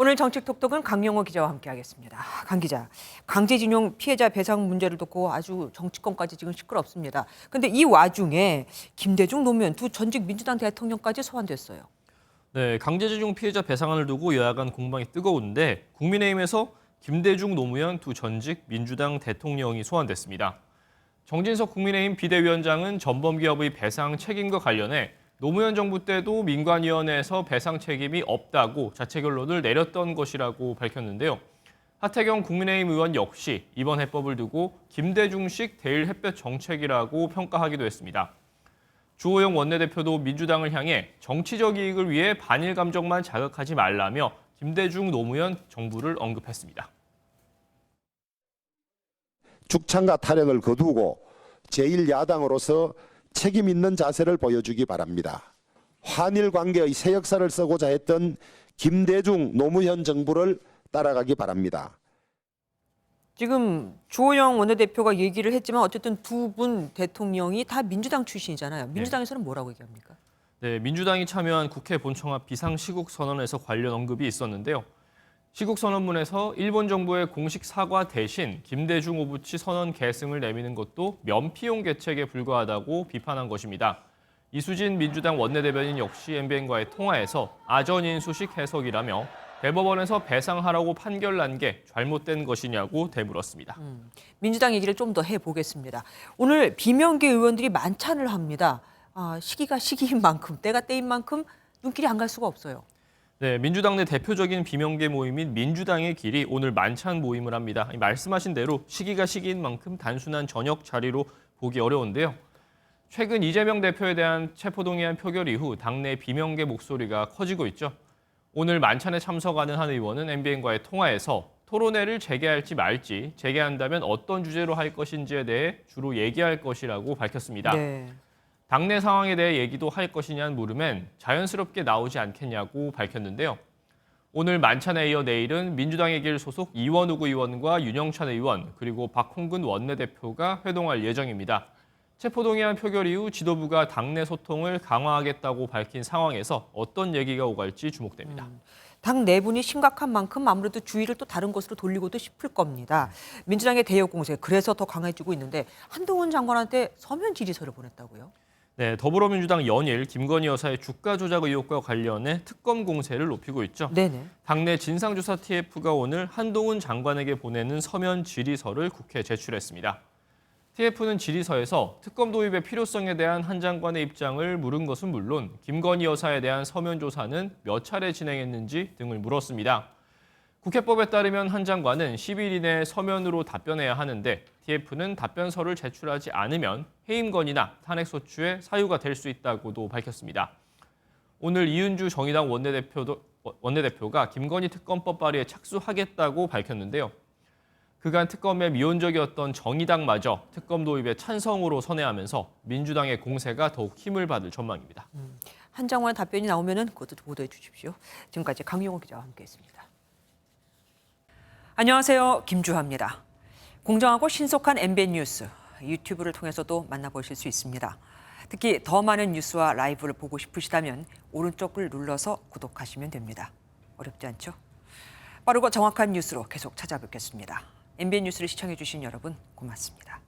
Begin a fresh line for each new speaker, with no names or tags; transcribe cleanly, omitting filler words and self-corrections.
오늘 정책톡톡은 강영호 기자와 함께하겠습니다. 강 기자, 강제징용 피해자 배상 문제를 놓고 아주 정치권까지 지금 시끄럽습니다. 그런데 이 와중에 김대중 노무현 두 전직 민주당 대통령까지 소환됐어요.
네, 강제징용 피해자 배상안을 두고 여야 간 공방이 뜨거운데 국민의힘에서 김대중 노무현 두 전직 민주당 대통령이 소환됐습니다. 정진석 국민의힘 비대위원장은 전범기업의 배상 책임과 관련해 노무현 정부 때도 민관위원회에서 배상 책임이 없다고 자체 결론을 내렸던 것이라고 밝혔는데요. 하태경 국민의힘 의원 역시 이번 해법을 두고 김대중식 대일 햇볕 정책이라고 평가하기도 했습니다. 주호영 원내대표도 민주당을 향해 정치적 이익을 위해 반일 감정만 자극하지 말라며 김대중 노무현 정부를 언급했습니다.
죽창과 타령을 거두고 제1야당으로서 책임 있는 자세를 보여주기 바랍니다. 한일 관계의 새 역사를 쓰고자 했던 김대중 노무현 정부를 따라가기 바랍니다.
지금 주호영 원내대표가 얘기를 했지만 어쨌든 두 분 대통령이 다 민주당 출신이잖아요. 민주당에서는 뭐라고 얘기합니까?
네, 민주당이 참여한 국회 본청 앞 비상시국선언에서 관련 언급이 있었는데요. 시국선언문에서 일본 정부의 공식 사과 대신 김대중 오부치 선언 계승을 내미는 것도 면피용 계책에 불과하다고 비판한 것입니다. 이수진 민주당 원내대변인 역시 MBN과의 통화에서 아전인수식 해석이라며 대법원에서 배상하라고 판결난 게 잘못된 것이냐고 되물었습니다.
민주당 얘기를 좀 더 해보겠습니다. 오늘 비명계 의원들이 만찬을 합니다. 시기가 시기인 만큼, 때가 때인 만큼 눈길이 안 갈 수가 없어요.
네, 민주당 내 대표적인 비명계 모임인 민주당의 길이 오늘 만찬 모임을 합니다. 말씀하신 대로 시기가 시기인 만큼 단순한 저녁 자리로 보기 어려운데요. 최근 이재명 대표에 대한 체포동의안 표결 이후 당내 비명계 목소리가 커지고 있죠. 오늘 만찬에 참석하는 한 의원은 MBN과의 통화에서 토론회를 재개할지 말지, 재개한다면 어떤 주제로 할 것인지에 대해 주로 얘기할 것이라고 밝혔습니다.
네.
당내 상황에 대해 얘기도 할 것이냐는 물음엔 자연스럽게 나오지 않겠냐고 밝혔는데요. 오늘 만찬에 이어 내일은 민주당의 길 소속 이원욱 의원과 윤영찬 의원 그리고 박홍근 원내대표가 회동할 예정입니다. 체포동의안 표결 이후 지도부가 당내 소통을 강화하겠다고 밝힌 상황에서 어떤 얘기가 오갈지 주목됩니다.
당 내분이 심각한 만큼 아무래도 주의를 또 다른 곳으로 돌리고도 싶을 겁니다. 민주당의 대여 공세 그래서 더 강해지고 있는데 한동훈 장관한테 서면 질의서를 보냈다고요?
네, 더불어민주당 연일 김건희 여사의 주가 조작 의혹과 관련해 특검 공세를 높이고 있죠.
네네.
당내 진상조사 TF가 오늘 한동훈 장관에게 보내는 서면 질의서를 국회에 제출했습니다. TF는 질의서에서 특검 도입의 필요성에 대한 한 장관의 입장을 물은 것은 물론 김건희 여사에 대한 서면 조사는 몇 차례 진행했는지 등을 물었습니다. 국회법에 따르면 한 장관은 10일 이내에 서면으로 답변해야 하는데 TF는 답변서를 제출하지 않으면 해임 건의나 탄핵 소추의 사유가 될 수 있다고도 밝혔습니다. 오늘 이은주 정의당 원내대표가 김건희 특검법 발의에 착수하겠다고 밝혔는데요. 그간 특검에 미온적이었던 정의당마저 특검 도입에 찬성으로 선회하면서 민주당의 공세가 더욱 힘을 받을 전망입니다.
한 장관의 답변이 나오면은 그것도 보도해 주십시오. 지금까지 강영호 기자와 함께했습니다. 안녕하세요, 김주하입니다. 공정하고 신속한 MBN 뉴스 유튜브를 통해서도 만나보실 수 있습니다. 특히 더 많은 뉴스와 라이브를 보고 싶으시다면 오른쪽을 눌러서 구독하시면 됩니다. 어렵지 않죠? 빠르고 정확한 뉴스로 계속 찾아뵙겠습니다. MBN 뉴스를 시청해 주신 여러분 고맙습니다.